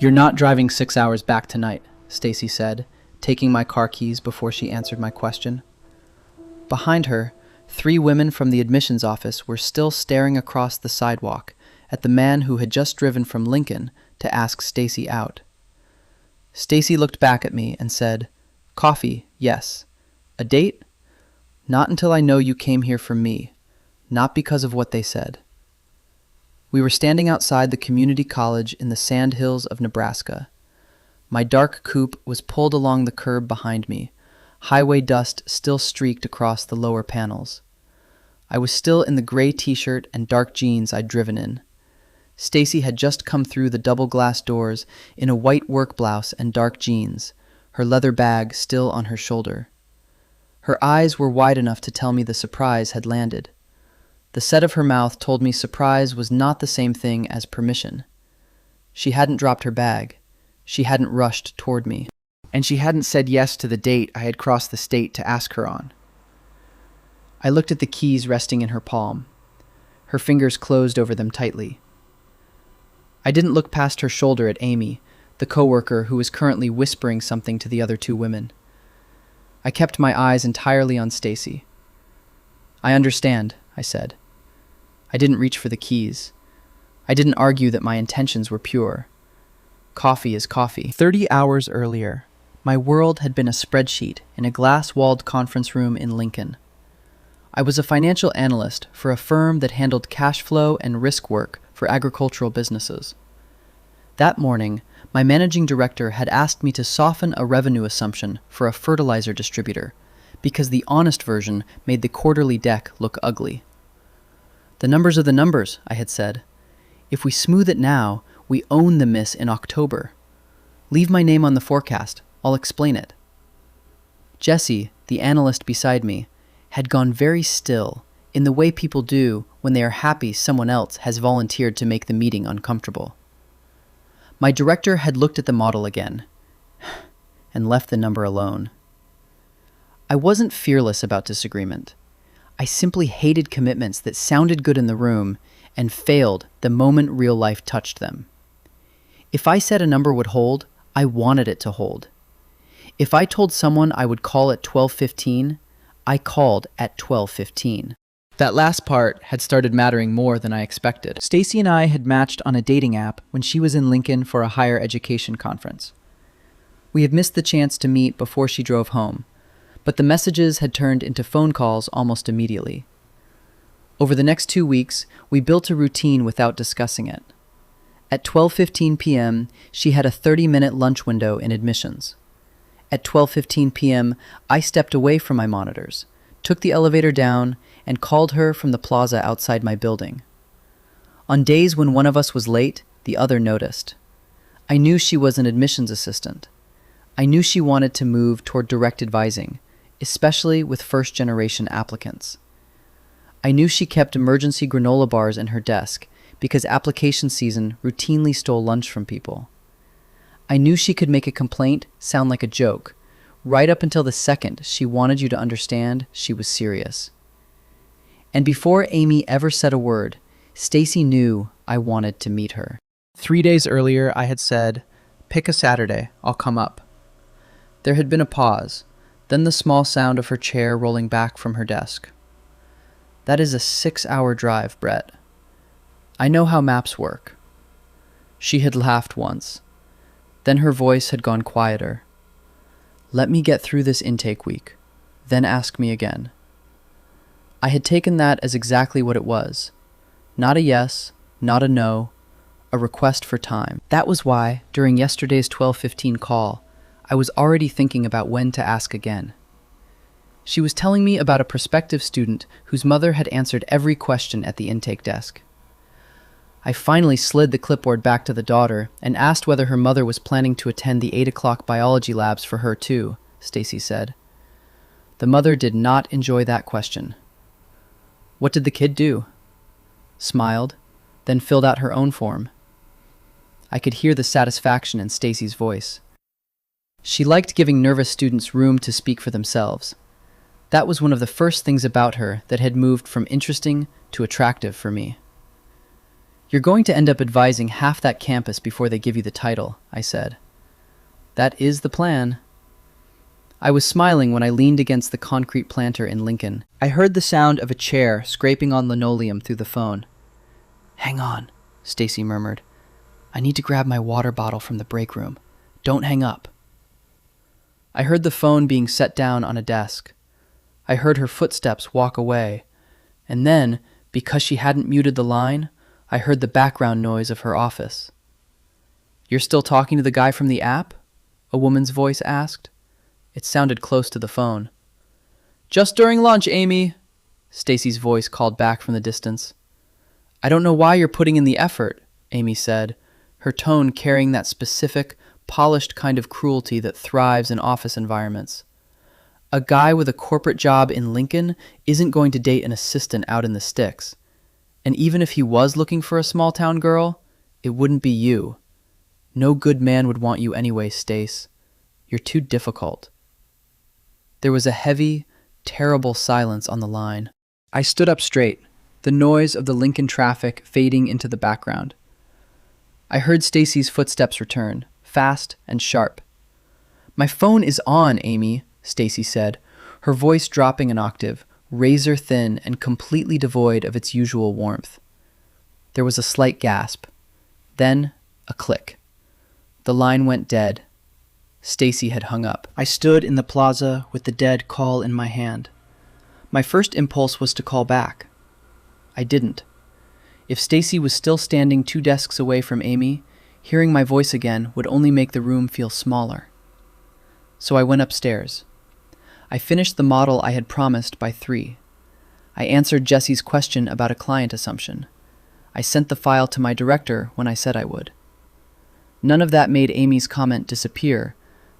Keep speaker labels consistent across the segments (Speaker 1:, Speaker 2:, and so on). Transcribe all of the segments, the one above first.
Speaker 1: "You're not driving 6 hours back tonight," Stacey said, taking my car keys before she answered my question. Behind her, 3 women from the admissions office were still staring across the sidewalk at the man who had just driven from Lincoln to ask Stacey out. Stacey looked back at me and said, "Coffee, yes. A date? Not until I know you came here for me, not because of what they said." We were standing outside the community college in the sandhills of Nebraska. My dark coupe was pulled along the curb behind me, highway dust still streaked across the lower panels. I was still in the gray t-shirt and dark jeans I'd driven in. Stacey had just come through the double glass doors in a white work blouse and dark jeans, her leather bag still on her shoulder. Her eyes were wide enough to tell me the surprise had landed. The set of her mouth told me surprise was not the same thing as permission. She hadn't dropped her bag. She hadn't rushed toward me. And she hadn't said yes to the date I had crossed the state to ask her on. I looked at the keys resting in her palm. Her fingers closed over them tightly. I didn't look past her shoulder at Amy, the coworker who was currently whispering something to the other 2 women. I kept my eyes entirely on Stacey. "I understand," I said. I didn't reach for the keys. I didn't argue that my intentions were pure. Coffee is coffee. 30 hours earlier, my world had been a spreadsheet in a glass-walled conference room in Lincoln. I was a financial analyst for a firm that handled cash flow and risk work for agricultural businesses. That morning, my managing director had asked me to soften a revenue assumption for a fertilizer distributor because the honest version made the quarterly deck look ugly. "The numbers are the numbers," I had said. "If we smooth it now, we own the miss in October. Leave my name on the forecast. I'll explain it." Jessie, the analyst beside me, had gone very still in the way people do when they are happy someone else has volunteered to make the meeting uncomfortable. My director had looked at the model again and left the number alone. I wasn't fearless about disagreement. I simply hated commitments that sounded good in the room and failed the moment real life touched them. If I said a number would hold, I wanted it to hold. If I told someone I would call at 12:15, I called at 12:15. That last part had started mattering more than I expected. Stacey and I had matched on a dating app when she was in Lincoln for a higher education conference. We had missed the chance to meet before she drove home, but the messages had turned into phone calls almost immediately. Over the next 2 weeks, we built a routine without discussing it. At 12:15 p.m., she had a 30-minute lunch window in admissions. At 12:15 p.m., I stepped away from my monitors, took the elevator down, and called her from the plaza outside my building. On days when one of us was late, the other noticed. I knew she was an admissions assistant. I knew she wanted to move toward direct advising, especially with first-generation applicants. I knew she kept emergency granola bars in her desk because application season routinely stole lunch from people. I knew she could make a complaint sound like a joke, right up until the second she wanted you to understand she was serious. And before Amy ever said a word, Stacey knew I wanted to meet her. 3 days earlier, I had said, "Pick a Saturday, I'll come up." There had been a pause, then the small sound of her chair rolling back from her desk. "That is a 6-hour drive, Brett. I know how maps work." She had laughed once. Then her voice had gone quieter. "Let me get through this intake week, then ask me again." I had taken that as exactly what it was. Not a yes, not a no, a request for time. That was why, during yesterday's 12:15 call, I was already thinking about when to ask again. She was telling me about a prospective student whose mother had answered every question at the intake desk. I finally slid the clipboard back to the daughter and asked whether her mother was planning to attend the 8 o'clock biology labs for her too, Stacey said. The mother did not enjoy that question. What did the kid do? Smiled, then filled out her own form. I could hear the satisfaction in Stacey's voice. She liked giving nervous students room to speak for themselves. That was one of the first things about her that had moved from interesting to attractive for me. "You're going to end up advising half that campus before they give you the title," I said. "That is the plan." I was smiling when I leaned against the concrete planter in Lincoln. I heard the sound of a chair scraping on linoleum through the phone. "Hang on," Stacey murmured. "I need to grab my water bottle from the break room. Don't hang up." I heard the phone being set down on a desk. I heard her footsteps walk away, and then, because she hadn't muted the line, I heard the background noise of her office. "You're still talking to the guy from the app?" a woman's voice asked. It sounded close to the phone. "Just during lunch, Amy," Stacey's voice called back from the distance. "I don't know why you're putting in the effort," Amy said, her tone carrying that specific, polished kind of cruelty that thrives in office environments. A guy with a corporate job in Lincoln isn't going to date an assistant out in the sticks. And even if he was looking for a small-town girl, it wouldn't be you. No good man would want you anyway, Stace. You're too difficult. There was a heavy, terrible silence on the line. I stood up straight, the noise of the Lincoln traffic fading into the background. I heard Stacey's footsteps return, fast and sharp. "My phone is on, Amy," Stacey said, her voice dropping an octave, razor thin and completely devoid of its usual warmth. There was a slight gasp, then a click. The line went dead. Stacey had hung up. I stood in the plaza with the dead call in my hand. My first impulse was to call back. I didn't. If Stacey was still standing 2 desks away from Amy, hearing my voice again would only make the room feel smaller. So I went upstairs. I finished the model I had promised by 3. I answered Jesse's question about a client assumption. I sent the file to my director when I said I would. None of that made Amy's comment disappear,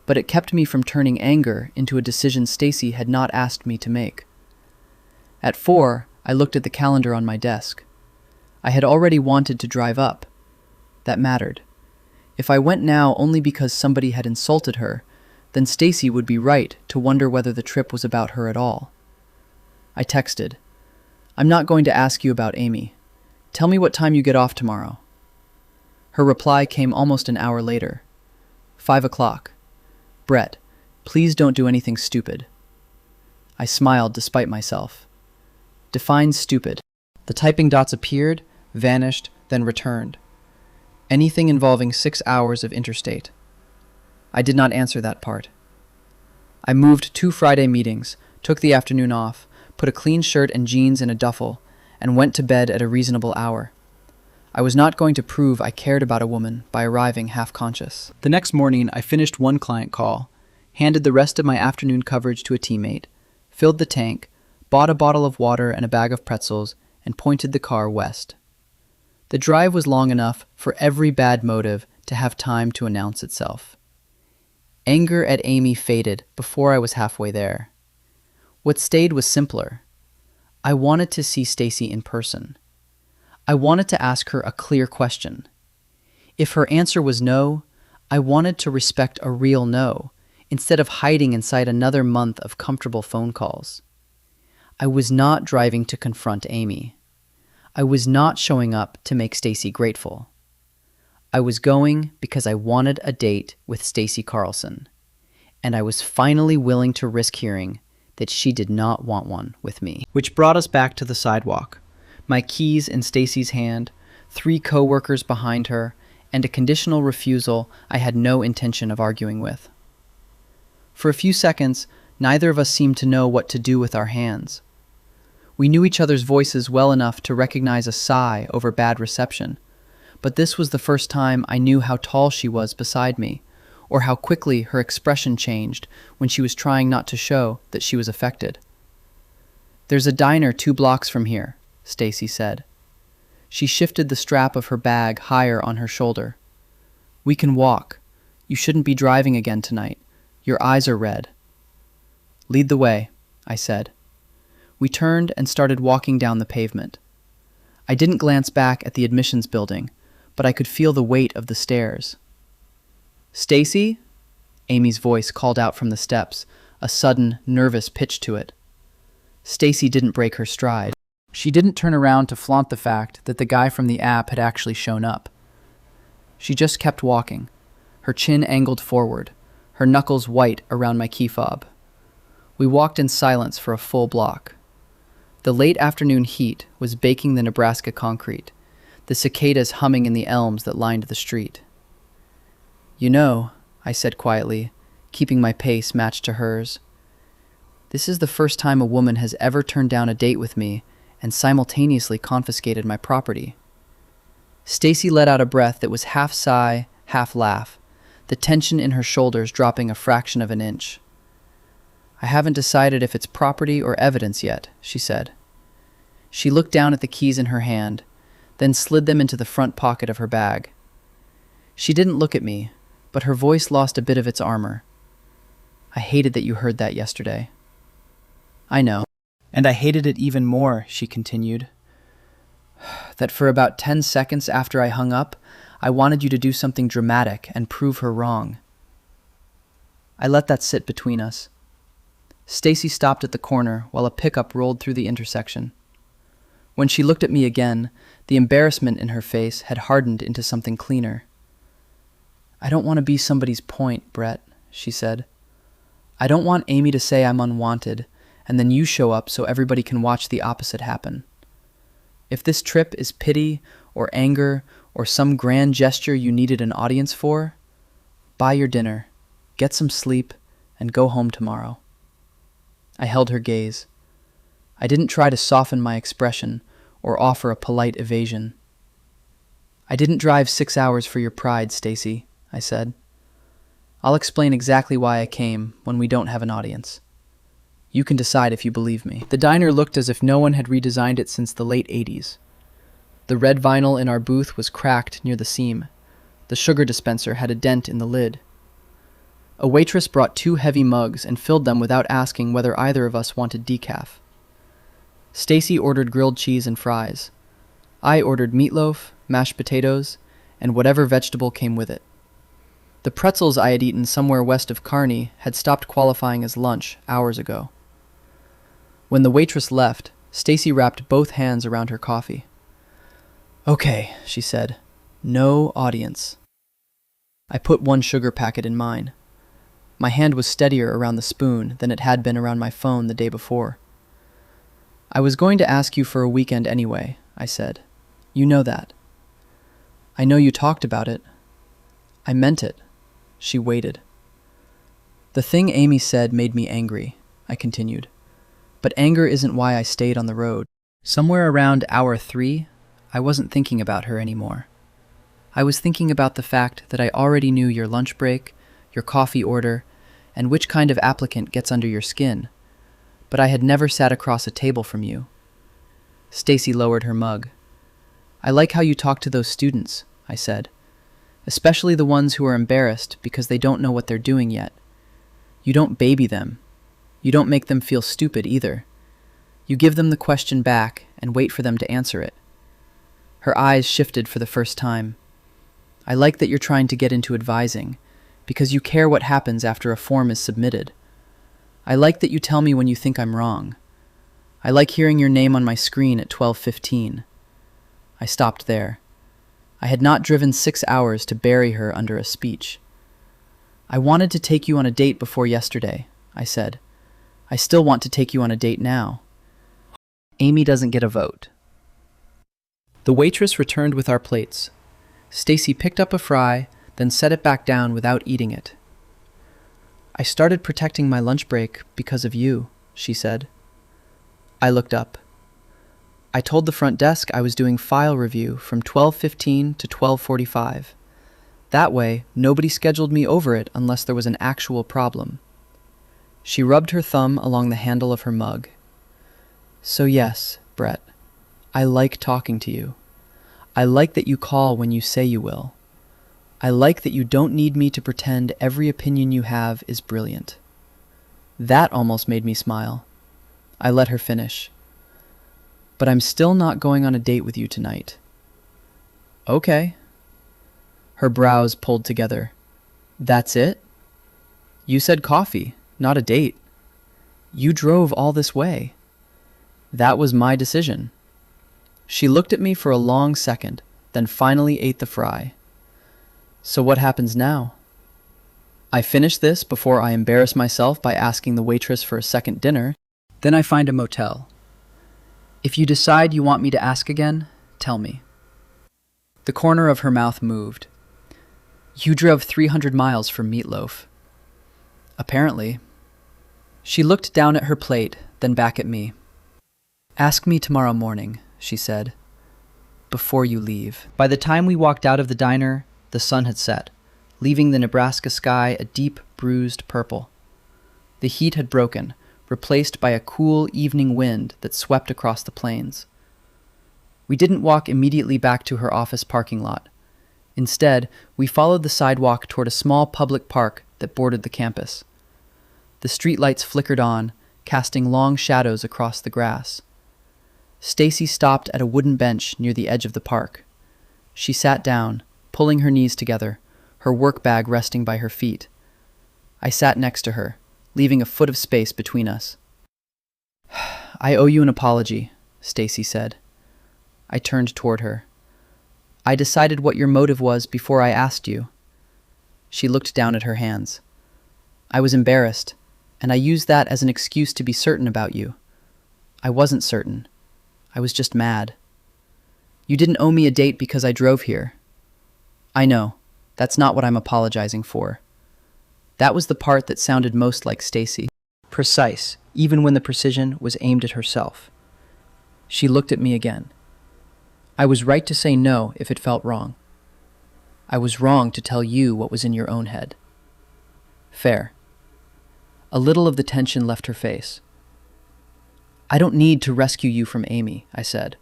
Speaker 1: but it kept me from turning anger into a decision Stacey had not asked me to make. At 4, I looked at the calendar on my desk. I had already wanted to drive up. That mattered. If I went now only because somebody had insulted her, then Stacey would be right to wonder whether the trip was about her at all. I texted, "I'm not going to ask you about Amy. Tell me what time you get off tomorrow." Her reply came almost an hour later. 5 o'clock. "Brett, please don't do anything stupid." I smiled despite myself. Define stupid. The typing dots appeared, vanished, then returned. Anything involving 6 hours of interstate. I did not answer that part. I moved 2 Friday meetings, took the afternoon off, put a clean shirt and jeans in a duffel, and went to bed at a reasonable hour. I was not going to prove I cared about a woman by arriving half-conscious. The next morning, I finished 1 client call, handed the rest of my afternoon coverage to a teammate, filled the tank, bought a bottle of water and a bag of pretzels, and pointed the car west. The drive was long enough for every bad motive to have time to announce itself. Anger at Amy faded before I was halfway there. What stayed was simpler. I wanted to see Stacey in person. I wanted to ask her a clear question. If her answer was no, I wanted to respect a real no, instead of hiding inside another month of comfortable phone calls. I was not driving to confront Amy. I was not showing up to make Stacey grateful. I was going because I wanted a date with Stacey Carlson, and I was finally willing to risk hearing that she did not want one with me. Which brought us back to the sidewalk, my keys in Stacey's hand, 3 coworkers behind her, and a conditional refusal I had no intention of arguing with. For a few seconds, neither of us seemed to know what to do with our hands. We knew each other's voices well enough to recognize a sigh over bad reception, but this was the first time I knew how tall she was beside me, or how quickly her expression changed when she was trying not to show that she was affected. "There's a diner 2 blocks from here," Stacey said. She shifted the strap of her bag higher on her shoulder. "We can walk. You shouldn't be driving again tonight. Your eyes are red." "Lead the way," I said. We turned and started walking down the pavement. I didn't glance back at the admissions building, but I could feel the weight of the stairs. "Stacey?" Amy's voice called out from the steps, a sudden, nervous pitch to it. Stacey didn't break her stride.
Speaker 2: She didn't turn around to flaunt the fact that the guy from the app had actually shown up. She just kept walking, her chin angled forward, her knuckles white around my key fob. We walked in silence for a full block. The late afternoon heat was baking the Nebraska concrete, the cicadas humming in the elms that lined the street. "You know," I said quietly, keeping my pace matched to hers, "this is the first time a woman has ever turned down a date with me and simultaneously confiscated my property." Stacey let out a breath that was half sigh, half laugh, the tension in her shoulders dropping a fraction of an inch. "I haven't decided if it's property or evidence yet," she said. She looked down at the keys in her hand, then slid them into the front pocket of her bag. She didn't look at me, but her voice lost a bit of its armor. "I hated that you heard that yesterday." "I know. And I hated it even more," she continued. "That for about 10 seconds after I hung up, I wanted you to do something dramatic and prove her wrong." I let that sit between us. Stacey stopped at the corner while a pickup rolled through the intersection. When she looked at me again, the embarrassment in her face had hardened into something cleaner. "I don't want to be somebody's point, Brett," she said. "I don't want Amy to say I'm unwanted, and then you show up so everybody can watch the opposite happen. If this trip is pity or anger or some grand gesture you needed an audience for, buy your dinner, get some sleep, and go home tomorrow." I held her gaze. I didn't try to soften my expression or offer a polite evasion. "I didn't drive 6 hours for your pride, Stacey," I said. "I'll explain exactly why I came when we don't have an audience. You can decide if you believe me." The diner looked as if no one had redesigned it since the late 80s. The red vinyl in our booth was cracked near the seam. The sugar dispenser had a dent in the lid. A waitress brought 2 heavy mugs and filled them without asking whether either of us wanted decaf. Stacey ordered grilled cheese and fries. I ordered meatloaf, mashed potatoes, and whatever vegetable came with it. The pretzels I had eaten somewhere west of Kearney had stopped qualifying as lunch hours ago. When the waitress left, Stacey wrapped both hands around her coffee. "Okay," she said. "No audience." I put 1 sugar packet in mine. My hand was steadier around the spoon than it had been around my phone the day before. "I was going to ask you for a weekend anyway," I said. "You know that." "I know you talked about it." "I meant it." She waited. "The thing Amy said made me angry," I continued. "But anger isn't why I stayed on the road." Somewhere around hour 3, I wasn't thinking about her anymore. I was thinking about the fact that I already knew your lunch break, your coffee order, and which kind of applicant gets under your skin, but I had never sat across a table from you. Stacey lowered her mug. "I like how you talk to those students," I said, "especially the ones who are embarrassed because they don't know what they're doing yet. You don't baby them. You don't make them feel stupid either. You give them the question back and wait for them to answer it." Her eyes shifted for the first time. "I like that you're trying to get into advising, because you care what happens after a form is submitted. I like that you tell me when you think I'm wrong. I like hearing your name on my screen at 12:15. I stopped there. I had not driven 6 hours to bury her under a speech. "I wanted to take you on a date before yesterday," I said. "I still want to take you on a date now." Amy doesn't get a vote. The waitress returned with our plates. Stacey picked up a fry, then set it back down without eating it. "I started protecting my lunch break because of you," she said. I looked up. "I told the front desk I was doing file review from 12:15 to 12:45. That way, nobody scheduled me over it unless there was an actual problem." She rubbed her thumb along the handle of her mug. "So yes, Brett, I like talking to you. I like that you call when you say you will. I like that you don't need me to pretend every opinion you have is brilliant." That almost made me smile. I let her finish. "But I'm still not going on a date with you tonight." "Okay." Her brows pulled together. "That's it? You said coffee, not a date. You drove all this way." "That was my decision,"
Speaker 1: She looked at me for a long second, then finally ate the fry. So what happens now? I finish this before I embarrass myself by asking the waitress for a second dinner.
Speaker 2: Then I find a motel. If you decide you want me to ask again, tell me. The corner of her mouth moved. You drove 300 miles for meatloaf. Apparently. She looked down at her plate, then back at me. Ask me tomorrow morning, she said, before you leave. By the time we walked out of the diner, the sun had set, leaving the Nebraska sky a deep, bruised purple. The heat had broken, replaced by a cool evening wind that swept across the plains. We didn't walk immediately back to her office parking lot. Instead, we followed the sidewalk toward a small public park that bordered the campus. The streetlights flickered on, casting long shadows across the grass. Stacey stopped at a wooden bench near the edge of the park. She sat down, pulling her knees together, her work bag resting by her feet. I sat next to her, leaving a foot of space between us. I owe you an apology, Stacey said. I turned toward her. I decided what your motive was before I asked you. She looked down at her hands. I was embarrassed, and I used that as an excuse to be certain about you. I wasn't certain. I was just mad. You didn't owe me a date because I drove here. I know. That's not what I'm apologizing for. That was the part that sounded most like Stacey. Precise, even when the precision was aimed at herself. She looked at me again. I was right to say no if it felt wrong. I was wrong to tell you what was in your own head. Fair. A little of the tension left her face. I don't need to rescue you from Amy, I said.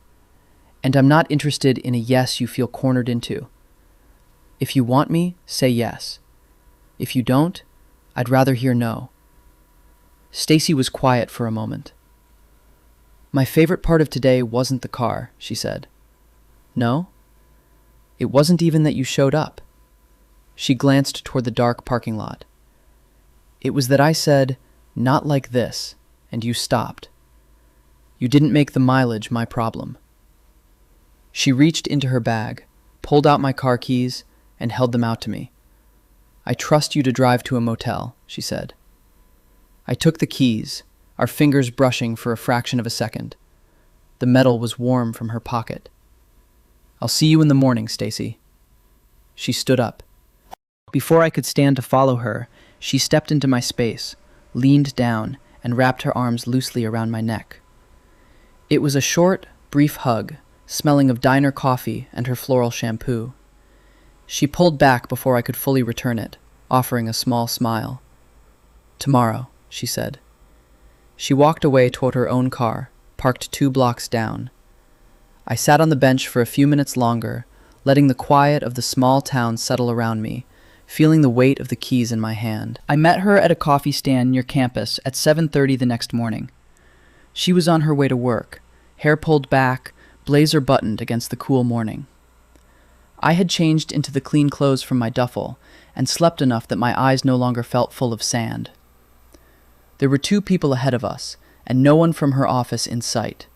Speaker 2: And I'm not interested in a yes you feel cornered into. If you want me, say yes. If you don't, I'd rather hear no. Stacey was quiet for a moment. My favorite part of today wasn't the car, she said. No? It wasn't even that you showed up. She glanced toward the dark parking lot. It was that I said, not like this, and you stopped. You didn't make the mileage my problem. She reached into her bag, pulled out my car keys, and held them out to me. I trust you to drive to a motel, she said. I took the keys, our fingers brushing for a fraction of a second. The metal was warm from her pocket. I'll see you in the morning, Stacey. She stood up. Before I could stand to follow her, she stepped into my space, leaned down, and wrapped her arms loosely around my neck. It was a short, brief hug, smelling of diner coffee and her floral shampoo. She pulled back before I could fully return it, offering a small smile. Tomorrow, she said. She walked away toward her own car, parked 2 blocks down. I sat on the bench for a few minutes longer, letting the quiet of the small town settle around me, feeling the weight of the keys in my hand. I met her at a coffee stand near campus at 7:30 the next morning. She was on her way to work, hair pulled back, blazer buttoned against the cool morning. I had changed into the clean clothes from my duffel and slept enough that my eyes no longer felt full of sand. There were 2 people ahead of us, and no one from her office in sight.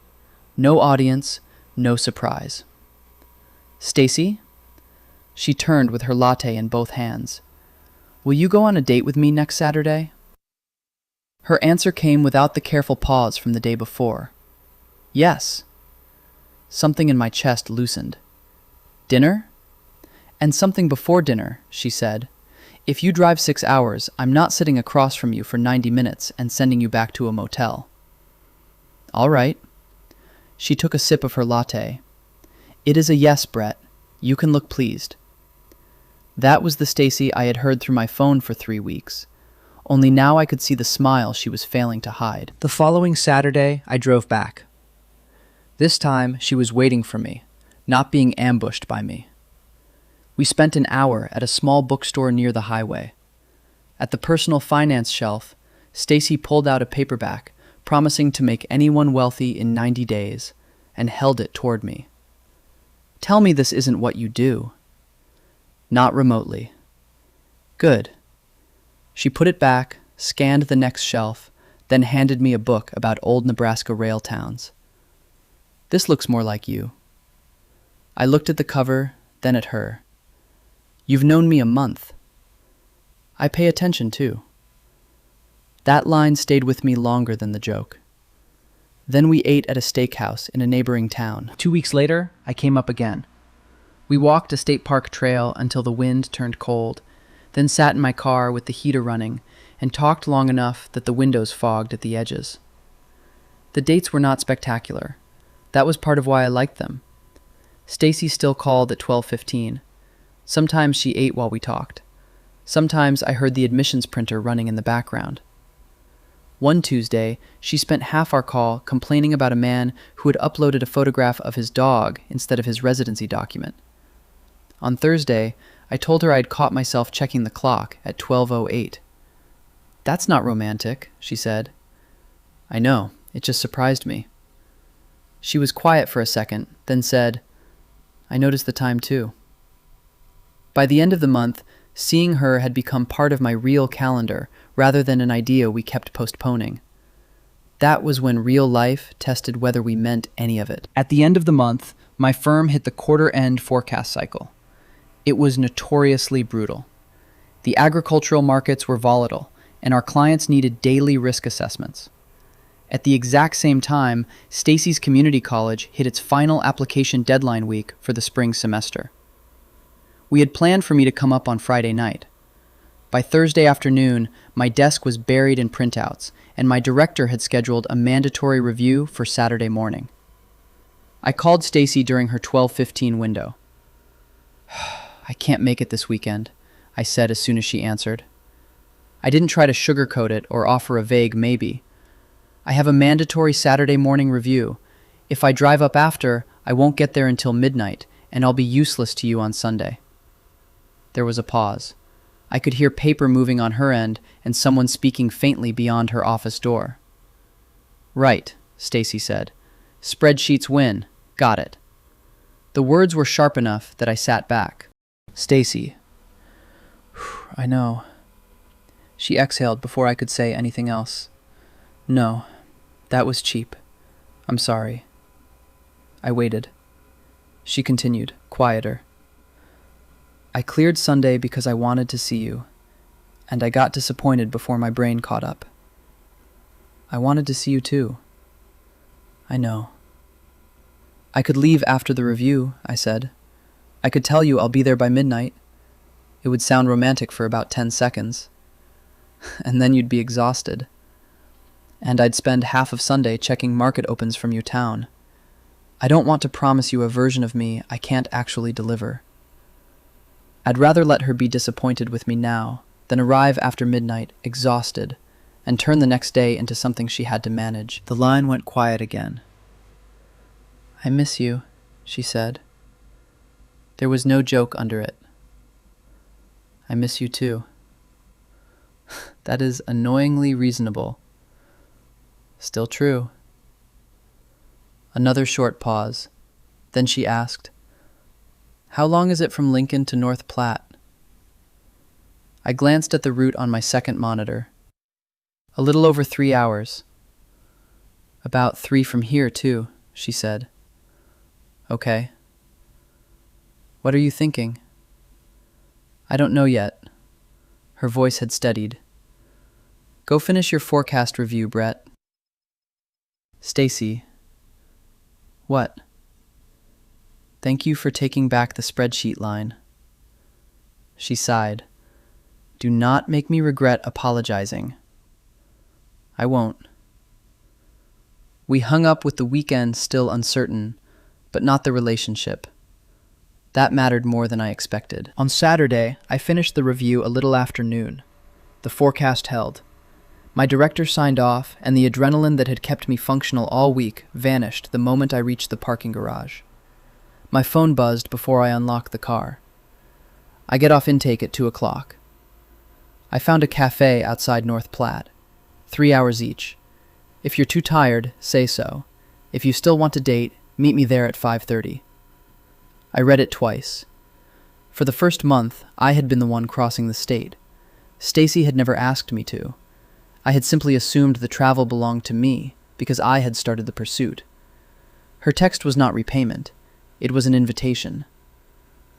Speaker 2: No audience, no surprise. Stacey? She turned with her latte in both hands. Will you go on a date with me next Saturday? Her answer came without the careful pause from the day before. Yes. Something in my chest loosened. Dinner? And something before dinner, she said. If you drive 6 hours, I'm not sitting across from you for 90 minutes and sending you back to a motel. All right. She took a sip of her latte. It is a yes, Brett. You can look pleased. That was the Stacey I had heard through my phone for 3 weeks. Only now I could see the smile she was failing to hide. The following Saturday, I drove back. This time, she was waiting for me, not being ambushed by me. We spent an hour at a small bookstore near the highway. At the personal finance shelf, Stacey pulled out a paperback promising to make anyone wealthy in 90 days, and held it toward me. Tell me this isn't what you do. Not remotely. Good. She put it back, scanned the next shelf, then handed me a book about old Nebraska rail towns. This looks more like you. I looked at the cover, then at her. You've known me a month. I pay attention, too. That line stayed with me longer than the joke. Then we ate at a steakhouse in a neighboring town.
Speaker 1: 2 weeks later, I came up again. We walked a state park trail until the wind turned cold, then sat in my car with the heater running and talked long enough that the windows fogged at the edges. The dates were not spectacular. That was part of why I liked them. Stacey still called at 12:15. Sometimes she ate while we talked. Sometimes I heard the admissions printer running in the background. One Tuesday, she spent half our call complaining about a man who had uploaded a photograph of his dog instead of his residency document. On Thursday, I told her I'd caught myself checking the clock at 12:08. That's not romantic, she said. I know, it just surprised me. She was quiet for a second, then said, I noticed the time too. By the end of the month, seeing her had become part of my real calendar rather than an idea we kept postponing. That was when real life tested whether we meant any of it. At the end of the month, my firm hit the quarter-end forecast cycle. It was notoriously brutal. The agricultural markets were volatile, and our clients needed daily risk assessments. At the exact same time, Stacey's community college hit its final application deadline week for the spring semester. We had planned for me to come up on Friday night. By Thursday afternoon, my desk was buried in printouts, and my director had scheduled a mandatory review for Saturday morning. I called Stacey during her 12:15 window. I can't make it this weekend, I said as soon as she answered. I didn't try to sugarcoat it or offer a vague maybe. I have a mandatory Saturday morning review. If I drive up after, I won't get there until midnight, and I'll be useless to you on Sunday. There was a pause. I could hear paper moving on her end and someone speaking faintly beyond her office door. Right, Stacey said. Spreadsheets win. Got it. The words were sharp enough that I sat back. Stacey. I know. She exhaled before I could say anything else. No, that was cheap. I'm sorry. I waited. She continued, quieter. I cleared Sunday because I wanted to see you, and I got disappointed before my brain caught up. I wanted to see you too. I know. I could leave after the review, I said. I could tell you I'll be there by midnight. It would sound romantic for about 10 seconds. And then you'd be exhausted. And I'd spend half of Sunday checking market opens from your town. I don't want to promise you a version of me I can't actually deliver. I'd rather let her be disappointed with me now than arrive after midnight, exhausted, and turn the next day into something she had to manage. The line went quiet again. I miss you, she said. There was no joke under it. I miss you too. That is annoyingly reasonable. Still true. Another short pause. Then she asked, How long is it from Lincoln to North Platte? I glanced at the route on my second monitor. A little over 3 hours. About 3 from here, too, she said. Okay. What are you thinking? I don't know yet. Her voice had steadied. Go finish your forecast review, Brett. Stacey. What? Thank you for taking back the spreadsheet line. She sighed. Do not make me regret apologizing. I won't. We hung up with the weekend still uncertain, but not the relationship. That mattered more than I expected. On Saturday, I finished the review a little after noon. The forecast held. My director signed off, and the adrenaline that had kept me functional all week vanished the moment I reached the parking garage. My phone buzzed before I unlocked the car. I get off intake at 2 o'clock. I found a cafe outside North Platte. 3 hours each. If you're too tired, say so. If you still want to date, meet me there at 5:30. I read it twice. For the first month, I had been the one crossing the state. Stacey had never asked me to. I had simply assumed the travel belonged to me because I had started the pursuit. Her text was not repayment. It was an invitation.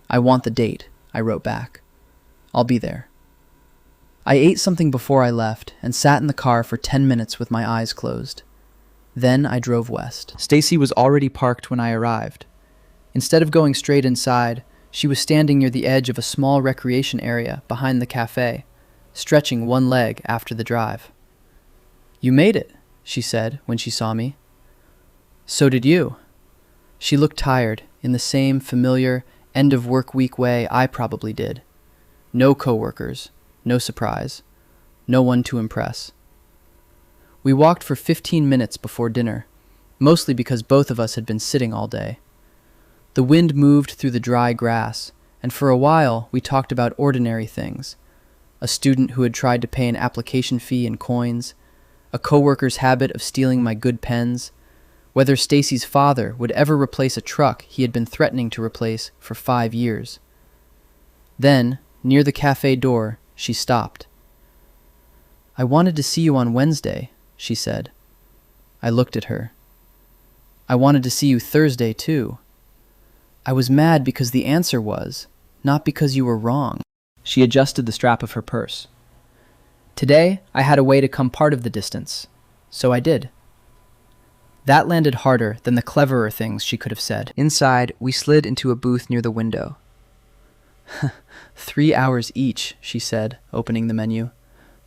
Speaker 1: "I want the date," I wrote back. "I'll be there." I ate something before I left and sat in the car for 10 minutes with my eyes closed. Then I drove west. Stacey was already parked when I arrived. Instead of going straight inside, she was standing near the edge of a small recreation area behind the cafe, stretching one leg after the drive. "You made it," she said when she saw me. "So did you." She looked tired, in the same familiar, end-of-work-week way I probably did. No coworkers, no surprise, no one to impress. We walked for 15 minutes before dinner, mostly because both of us had been sitting all day. The wind moved through the dry grass, and for a while we talked about ordinary things. A student who had tried to pay an application fee in coins, a coworker's habit of stealing my good pens, whether Stacey's father would ever replace a truck he had been threatening to replace for 5 years. Then, near the cafe door, she stopped. "I wanted to see you on Wednesday," she said. I looked at her. "I wanted to see you Thursday, too. I was mad because the answer was, not because you were wrong." She adjusted the strap of her purse. "Today, I had a way to come part of the distance, so I did." That landed harder than the cleverer things she could have said. Inside, we slid into a booth near the window. 3 hours each, she said, opening the menu.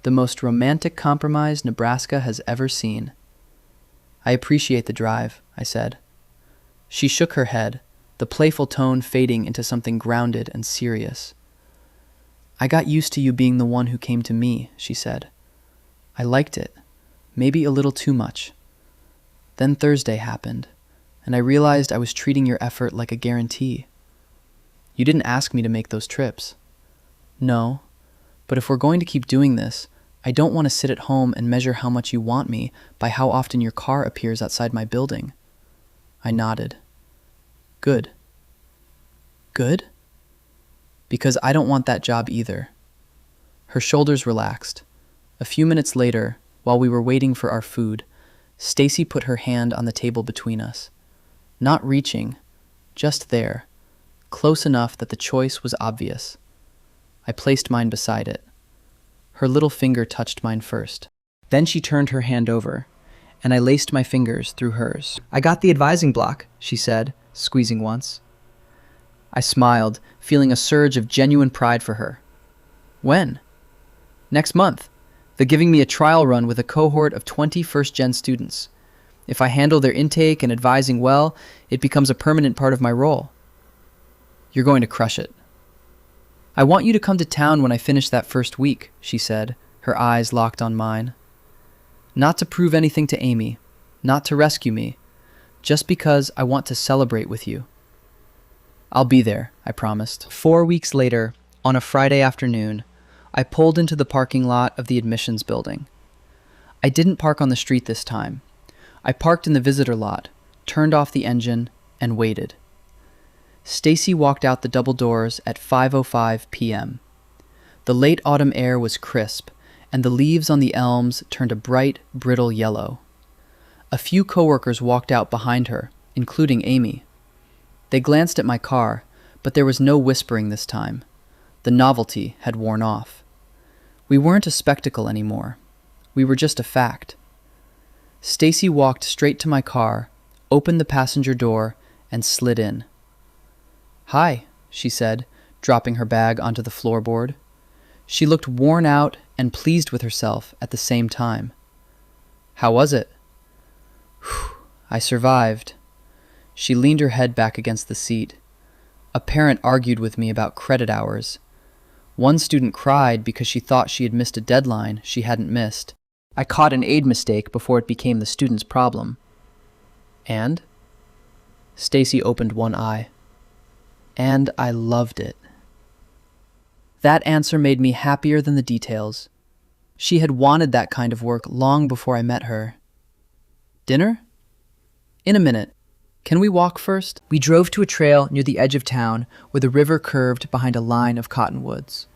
Speaker 1: "The most romantic compromise Nebraska has ever seen." "I appreciate the drive," I said. She shook her head, the playful tone fading into something grounded and serious. "I got used to you being the one who came to me," she said. "I liked it, maybe a little too much. Then Thursday happened, and I realized I was treating your effort like a guarantee. You didn't ask me to make those trips." "No, but if we're going to keep doing this, I don't want to sit at home and measure how much you want me by how often your car appears outside my building." I nodded. "Good." "Good?" "Because I don't want that job either." Her shoulders relaxed. A few minutes later, while we were waiting for our food, Stacey put her hand on the table between us. Not reaching, just there, close enough that the choice was obvious. I placed mine beside it. Her little finger touched mine first. Then she turned her hand over, and I laced my fingers through hers. "I got the advising block," she said, squeezing once. I smiled, feeling a surge of genuine pride for her. "When?" "Next month. They're giving me a trial run with a cohort of 20 first-gen students. If I handle their intake and advising well, it becomes a permanent part of my role." "You're going to crush it." "I want you to come to town when I finish that first week," she said, her eyes locked on mine. "Not to prove anything to Amy, not to rescue me, just because I want to celebrate with you." "I'll be there," I promised. 4 weeks later, on a Friday afternoon, I pulled into the parking lot of the admissions building. I didn't park on the street this time. I parked in the visitor lot, turned off the engine, and waited. Stacey walked out the double doors at 5:05 p.m. The late autumn air was crisp, and the leaves on the elms turned a bright, brittle yellow. A few coworkers walked out behind her, including Amy. They glanced at my car, but there was no whispering this time. The novelty had worn off. We weren't a spectacle anymore. We were just a fact. Stacey walked straight to my car, opened the passenger door, and slid in. "Hi," she said, dropping her bag onto the floorboard. She looked worn out and pleased with herself at the same time. "How was it?" "Whew, I survived." She leaned her head back against the seat. A parent argued with me about credit hours. One student cried because she thought she had missed a deadline she hadn't missed. I caught an aid mistake before it became the student's problem. "And?" Stacey opened one eye. "And I loved it." That answer made me happier than the details. She had wanted that kind of work long before I met her. "Dinner?" "In a minute. Can we walk first?" We drove to a trail near the edge of town where the river curved behind a line of cottonwoods.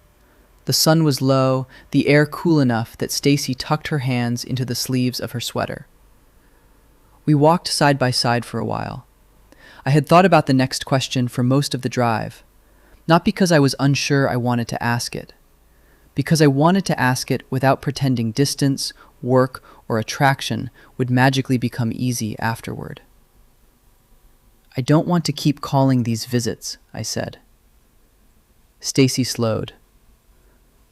Speaker 1: The sun was low, the air cool enough that Stacey tucked her hands into the sleeves of her sweater. We walked side by side for a while,
Speaker 2: I had thought about the next question for most of the drive, not because I was unsure I wanted to ask it, because I wanted to ask it without pretending distance, work, or attraction would magically become easy afterward. I don't want to keep calling these visits, I said. Stacey slowed.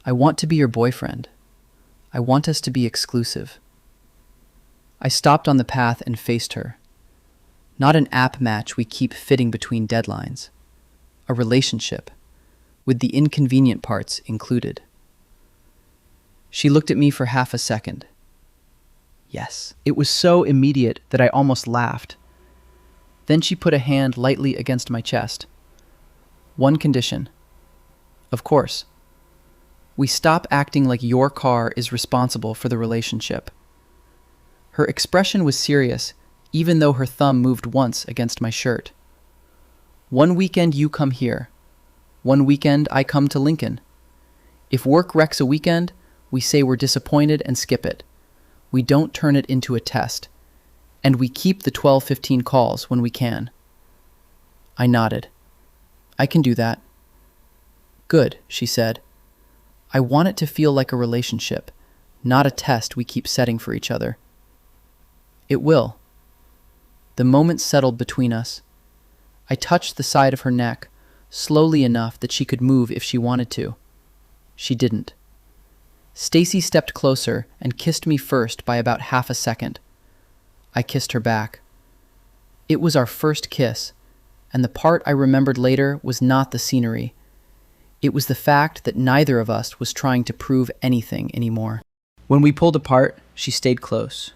Speaker 2: I want to be your boyfriend. I want us to be exclusive. I stopped on the path and faced her. Not an app match we keep fitting between deadlines. A relationship, with the inconvenient parts included. She looked at me for half a second. Yes. It was so immediate that I almost laughed. Then she put a hand lightly against my chest. One condition. Of course. We stop acting like your car is responsible for the relationship. Her expression was serious, even though her thumb moved once against my shirt. One weekend you come here. One weekend I come to Lincoln. If work wrecks a weekend, we say we're disappointed and skip it. We don't turn it into a test. And we keep the 12:15 calls when we can. I nodded. I can do that. Good, she said. I want it to feel like a relationship, not a test we keep setting for each other. It will. The moment settled between us. I touched the side of her neck, slowly enough that she could move if she wanted to. She didn't. Stacey stepped closer and kissed me first by about half a second. I kissed her back. It was our first kiss, and the part I remembered later was not the scenery. It was the fact that neither of us was trying to prove anything anymore. When we pulled apart, she stayed close.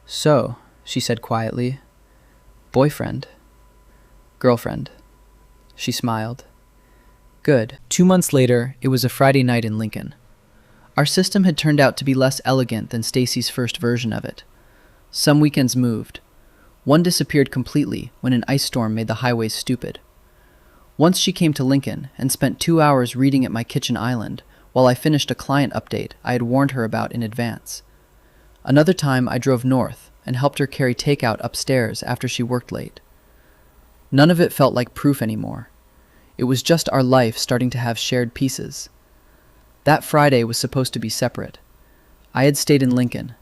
Speaker 2: So, she said quietly, boyfriend, girlfriend. She smiled. Good. 2 months later, it was a Friday night in Lincoln. Our system had turned out to be less elegant than Stacey's first version of it. Some weekends moved. One disappeared completely when an ice storm made the highways stupid. Once she came to Lincoln and spent 2 hours reading at my kitchen island while I finished a client update I had warned her about in advance. Another time I drove north and helped her carry takeout upstairs after she worked late. None of it felt like proof anymore. It was just our life starting to have shared pieces. That Friday was supposed to be separate. I had stayed in Lincoln.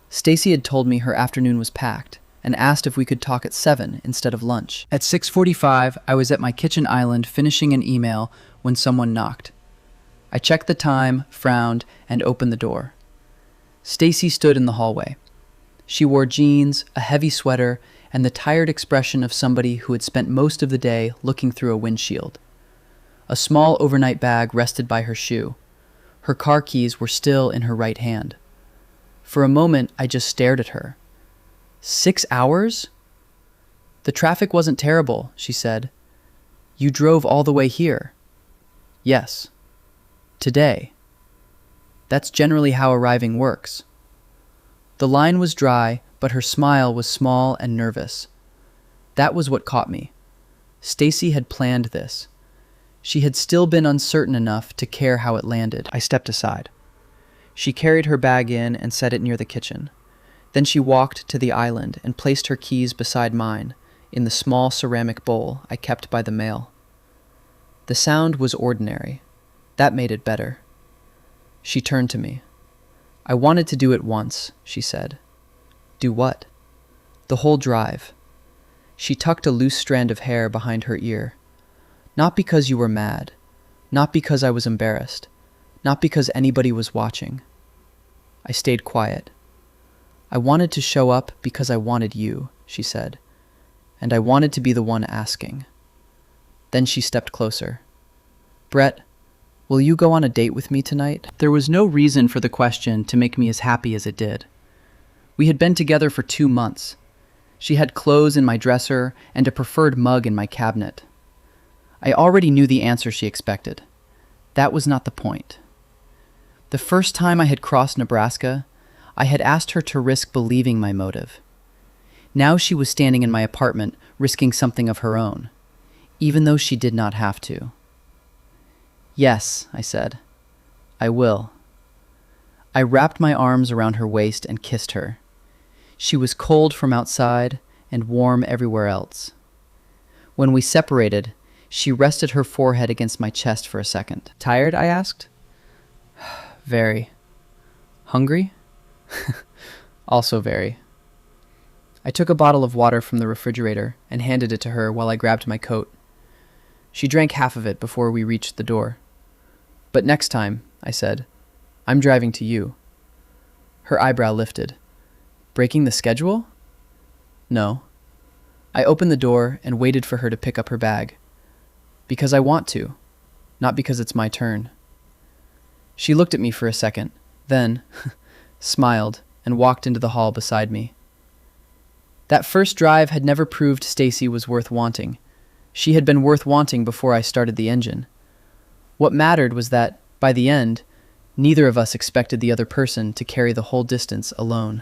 Speaker 2: Stacey had told me her afternoon was packed and asked if we could talk at 7 instead of lunch. At 6:45, I was at my kitchen island finishing an email when someone knocked. I checked the time, frowned, and opened the door. Stacey stood in the hallway. She wore jeans, a heavy sweater, and the tired expression of somebody who had spent most of the day looking through a windshield. A small overnight bag rested by her shoe. Her car keys were still in her right hand. For a moment, I just stared at her. 6 hours? The traffic wasn't terrible, she said. You drove all the way here. Yes. Today. That's generally how arriving works. The line was dry, but her smile was small and nervous. That was what caught me. Stacey had planned this. She had still been uncertain enough to care how it landed. I stepped aside. She carried her bag in and set it near the kitchen. Then she walked to the island and placed her keys beside mine, in the small ceramic bowl I kept by the mail. The sound was ordinary. That made it better. She turned to me. I wanted to do it once, she said. Do what? The whole drive. She tucked a loose strand of hair behind her ear. Not because you were mad. Not because I was embarrassed. Not because anybody was watching. I stayed quiet. I wanted to show up because I wanted you, she said. And I wanted to be the one asking. Then she stepped closer. Brett, will you go on a date with me tonight? There was no reason for the question to make me as happy as it did. We had been together for 2 months. She had clothes in my dresser and a preferred mug in my cabinet. I already knew the answer she expected. That was not the point. The first time I had crossed Nebraska, I had asked her to risk believing my motive. Now she was standing in my apartment, risking something of her own, even though she did not have to. Yes, I said. I will. I wrapped my arms around her waist and kissed her. She was cold from outside and warm everywhere else.
Speaker 1: When we separated, she rested her forehead against my chest for a second. "Tired?" I asked.
Speaker 2: Very. Hungry? Also very. I took a bottle of water from the refrigerator and handed it to her while I grabbed my coat. She drank half of it before we reached the door. "But next time," I said, "I'm driving to you." Her eyebrow lifted. "Breaking the schedule?" "No." I opened the door and waited for her to pick up her bag. "Because I want to, not because it's my turn." She looked at me for a second, then smiled and walked into the hall beside me. That first drive had never proved Stacey was worth wanting. She had been worth wanting before I started the engine. What mattered was that, by the end, neither of us expected the other person to carry the whole distance alone.